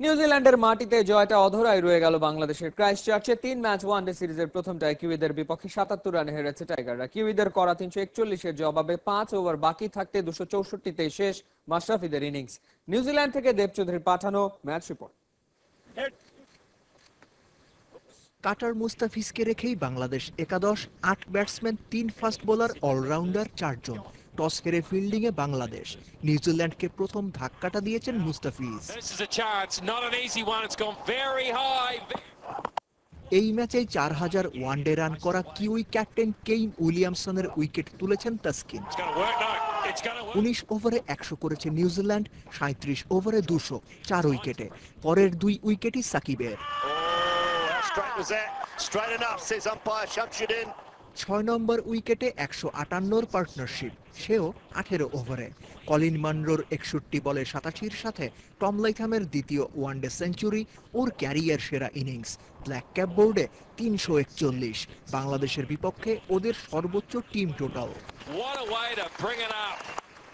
নিউজিল্যান্ডের মাটিতে জয়টা অধরাই রয়ে গেল বাংলাদেশের। ক্রাইস্টচার্চে 3 ম্যাচ ওয়ানডে সিরিজের প্রথমটায় কিউইদের বিপক্ষে ৭৭ রানে হেরেছে টাইগাররা। কিউইদের করা ৩৪১-এর জবাবে ৫ ওভার বাকি থাকতে ২৬৪-তেই শেষ মাশরাফিদের ইনিংস। নিউজিল্যান্ড থেকে দেব চৌধুরীর পাঠানো ম্যাচ রিপোর্ট। কাটার মুস্তাফিজকে রেখেই বাংলাদেশ একাদশ, ৮ ব্যাটসম্যান, ৩ ফাস্ট বোলার, অলরাউন্ডার ৪ জন। টস হেরে ফিল্ডিংয়ে বাংলাদেশ। নিউজিল্যান্ডকে প্রথম ধাক্কাটা দিয়েছেন মুস্তাফিজ। এই ম্যাচে ৪,০০০ ওয়ানডে রান করা কিউই ক্যাপ্টেন কেইন উইলিয়ামসনের উইকেট তুলেছেন তাসকিন। ১৯ ওভারে ১০০ করেছে নিউজিল্যান্ড, ৩৭ ওভারে ২০০, ৪ উইকেটে। পরের ২ উইকেটই সাকিবের। ৬ নম্বর উইকেটে ১৫৮-র পার্টনারশিপ, সেও ১৮ ওভারে। কলিন মানরোর ৬১ বলে ৮৭-র সাথে টম লাইথামের দ্বিতীয় ওয়ানডে সেঞ্চুরি ওর ক্যারিয়ার সেরা ইনিংস। ব্ল্যাক ক্যাপ বোর্ডে ৩৪১। বাংলাদেশের বিপক্ষে ওদের সর্বোচ্চ টিম টোটাল।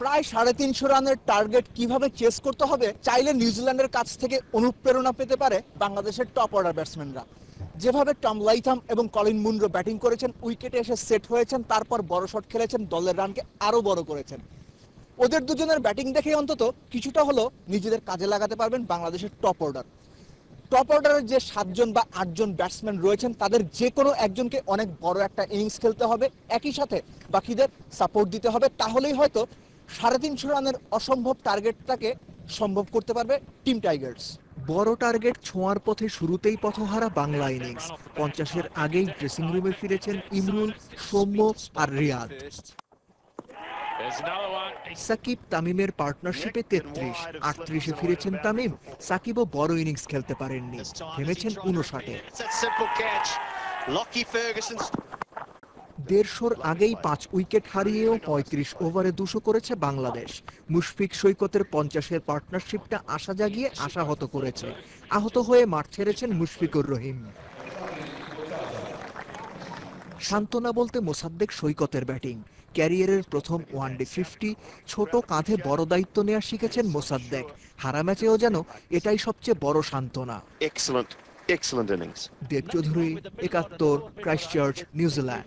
প্রায় ৩৫০ রানের টার্গেট কিভাবে চেস করতে হবে চাইলে নিউজিল্যান্ডের কাছ থেকে অনুপ্রেরণা পেতে পারে বাংলাদেশের টপ অর্ডার ব্যাটসম্যানরা। যেভাবে টম লাইথাম এবং কলিন মুনরো ব্যাটিং করেছেন, উইকেটে এসে সেট হয়েছেন, তারপর বড় শট খেলেছেন, দলের রানকে আরো বড় করেছেন। ওদের দুজনের ব্যাটিং দেখে অন্তত কিছুটা হলো নিজেদের কাজে লাগাতে পারবেন বাংলাদেশের টপ অর্ডার। টপ অর্ডারের যে ৭ জন বা ৮ জন ব্যাটসম্যান রয়েছেন, তাদের যে কোনো একজনকে অনেক বড় একটা ইনিংস খেলতে হবে, একই সাথে বাকিদের সাপোর্ট দিতে হবে। তাহলেই হয়তো ৩৫০ রানের অসম্ভব টার্গেটটাকে সম্ভব করতে পারবে টিম টাইগার্স। বড় টার্গেট ছোঁয়ার পথে শুরুতেই পথহারা বাংলা ইনিংস। ৫০-এর আগেই ড্রেসিং রুমে ফিরেছেন ইমরুল, সৌম্য আর রিয়াদ। সাকিব তামিমের পার্টনারশিপে ৩৩, ৩৮-এ ফিরেছেন তামিম। সাকিবও বড় ইনিংস খেলতে পারেননি, থেমেছেন ৫৯-এ। ১৫০-র আগেই ৫ উইকেট হারিয়েও ৩৫ ওভারে ২০০ করেছে বাংলাদেশ। মুশফিক সৈকতের ৫০-এর পার্টনারশিপটা আশা জাগিয়ে আশাহত করেছে। আহত হয়ে মাঠ ছেড়েছেন মুশফিকুর রহিম। সান্ত্বনা বলতে মোসাদ্দেক সৈকতের ব্যাটিং। ক্যারিয়ারের প্রথম ওয়ানডে ৫০, ছোট কাঁধে বড় দায়িত্ব নেওয়া শিখেছেন মোসাদ্দেক। হারা ম্যাচেও যেন এটাই সবচেয়ে বড় সান্ত্বনা। Excellent innings. দেব চৌধুরী, ৭১, ক্রাইস্টচার্চ, নিউজিল্যান্ড।